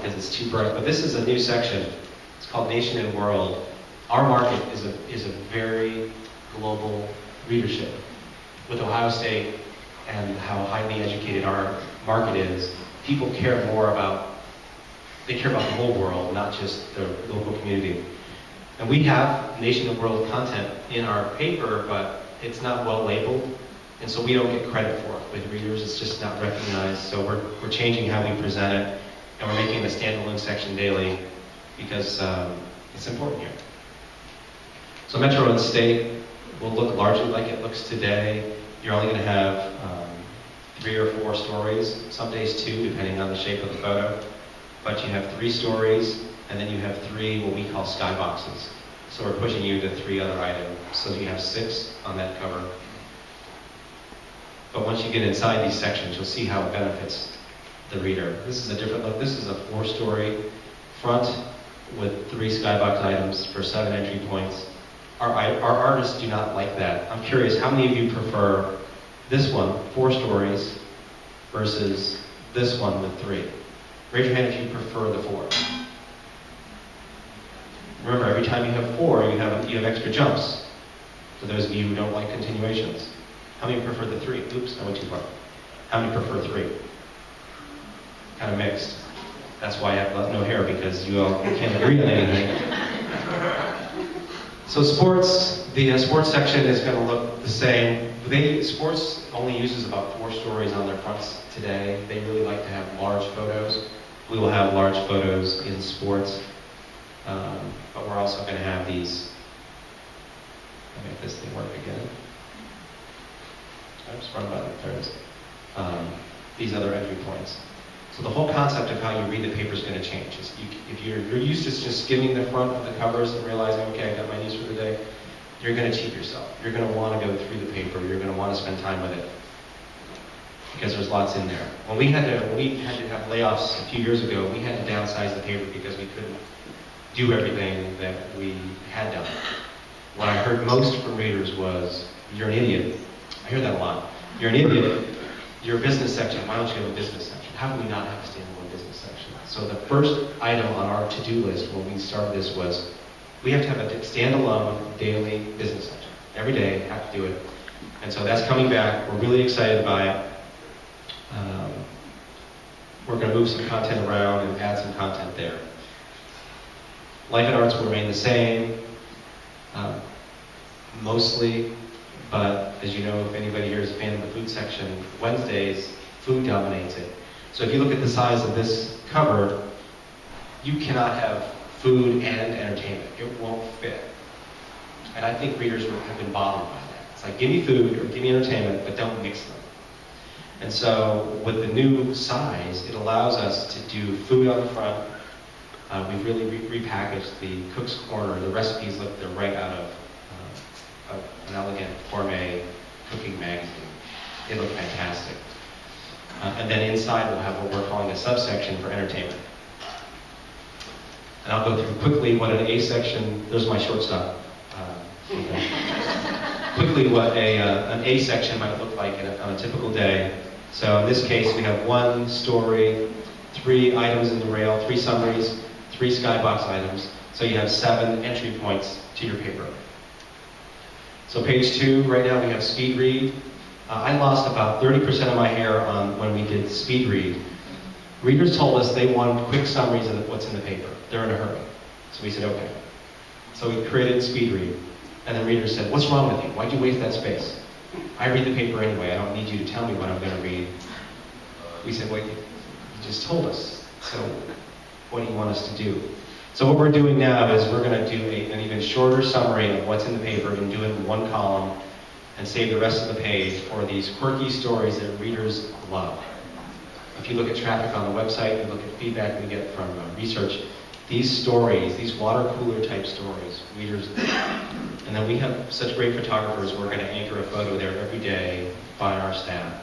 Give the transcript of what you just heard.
because it's too bright, but this is a new section. It's called Nation and World. Our market is a very global readership. With Ohio State and how highly educated our market is, people care more about, they care about the whole world, not just the local community. And we have Nation and World content in our paper, but it's not well labeled, and so we don't get credit for it with readers. It's just not recognized. So we're changing how we present it, and we're making a standalone section daily because it's important here. So Metro and State will look largely like it looks today. You're only going to have 3 or 4 stories, some days 2, depending on the shape of the photo. But you have 3 stories, and then you have 3 what we call skyboxes. So we're pushing you to 3 other items, so you have 6 on that cover. But once you get inside these sections, you'll see how it benefits the reader. This is a different look. This is a 4-story front with 3 skybox items for 7 entry points. Our artists do not like that. I'm curious, how many of you prefer this one, 4 stories, versus this one with 3? Raise your hand if you prefer the 4. Remember, every time you have 4, you have extra jumps. For those of you who don't like continuations. How many prefer the 3? Oops, I went too far. How many prefer 3? Kind of mixed. That's why I have no hair, because you all can't agree on anything. So sports, the sports section is going to look the same. Sports only uses about 4 stories on their fronts today. They really like to have large photos. We will have large photos in sports, but we're also going to have these. I'll make this thing work again. I just run by the thirds. These other entry points. So the whole concept of how you read the paper is going to change. If you're used to just skimming the front of the covers and realizing, okay, I got my news for the day, you're going to cheat yourself. You're going to want to go through the paper. You're going to want to spend time with it because there's lots in there. When we had to have layoffs a few years ago, we had to downsize the paper because we couldn't do everything that we had done. What I heard most from readers was, "You're an idiot." I hear that a lot. "You're an idiot. You're a business section. Why don't you have a business section? How can we not have a standalone business section?" So the first item on our to-do list when we started this was, we have to have a standalone daily business section. Every day, have to do it. And so that's coming back. We're really excited by it. We're going to move some content around and add some content there. Life and arts will remain the same, mostly. But as you know, if anybody here is a fan of the food section, Wednesdays, food dominates it. So if you look at the size of this cover, you cannot have food and entertainment. It won't fit. And I think readers have been bothered by that. It's like, give me food or give me entertainment, but don't mix them. And so with the new size, it allows us to do food on the front. We've really repackaged the Cook's Corner. The recipes look, they're right out of an elegant gourmet cooking magazine. They look fantastic. And then inside we'll have what we're calling a subsection for entertainment. And I'll go through quickly what an A section, there's my shortstop. Quickly what an A section might look like on a typical day. So in this case we have 1 story, 3 items in the rail, 3 summaries, 3 skybox items. So you have 7 entry points to your paper. So page 2, right now we have speed read. I lost about 30% of my hair on when we did speed read. Readers told us they wanted quick summaries of what's in the paper. They're in a hurry. So we said, okay. So we created speed read. And the readers said, "What's wrong with you? Why'd you waste that space? I read the paper anyway. I don't need you to tell me what I'm going to read." We said, "Wait, you just told us. So what do you want us to do?" So what we're doing now is we're going to do an even shorter summary of what's in the paper and do it in 1 column and save the rest of the page for these quirky stories that readers love. If you look at traffic on the website, you look at feedback we get from research, these stories, these water cooler type stories, readers love. And then we have such great photographers, we're going to anchor a photo there every day by our staff.